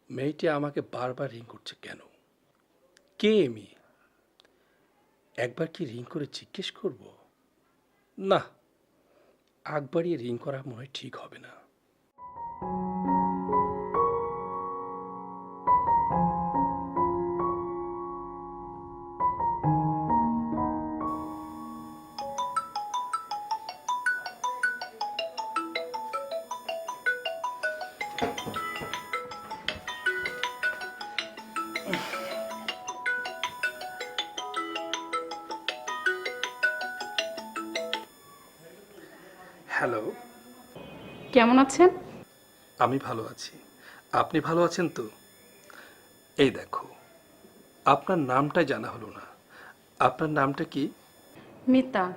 মেয়েটি আমাকে বারবার রিং করছে কেন? কে এ মেয়ে? একবার কি রিং করে জিজ্ঞেস করব? না, আগ বাড়িয়ে রিং করা মনে হয় ঠিক হবে না। হ্যালো। কেমন আছেন? আমি ভালো আছি। আপনি ভালো আছেন তো? এই দেখো, আপনার নামটাই জানা হলো না। আপনার নামটা কি? মিতা।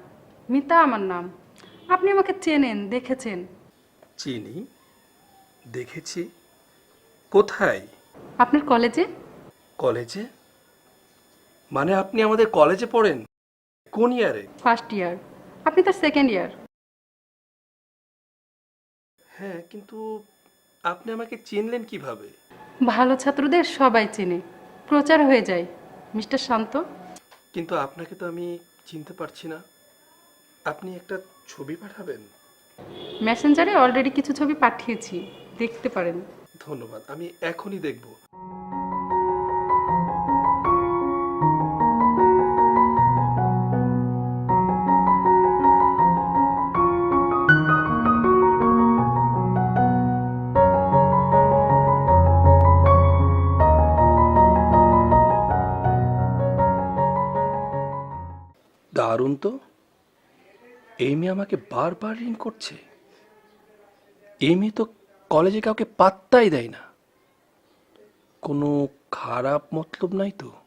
মিতা আমার নাম। আপনি আমাকে চেনেন, দেখেছেন। চিনি, দেখেছি। কোথায়? আপনার কলেজে। কলেজে? মানে আপনি আমাদের কলেজে পড়েন? কোন ইয়ারে? First year. আপনি তো সেকেন্ড ইয়ার। হ্যাঁ, কিন্তু আপনি আমাকে চিনলেন কিভাবে? ভালো ছাত্রদের সবাই চেনে, প্রচার হয়ে যায়। মিস্টার শান্ত। কিন্তু আপনাকে তো আমি চিনতে পারছি না। আপনি একটা ছবি পাঠাবেন? মেসেঞ্জারে অলরেডি কিছু ছবি পাঠিয়েছি, দেখতে পারেন। ধন্যবাদ, আমি এখনই দেখব। দারুণ তো। এই মেয়ে আমাকে বারবার রিং করছে। এই মেয়ে তো কলেজে কাউকে পাত্তাই দেয় না। কোনো খারাপ মতলব নাই তো?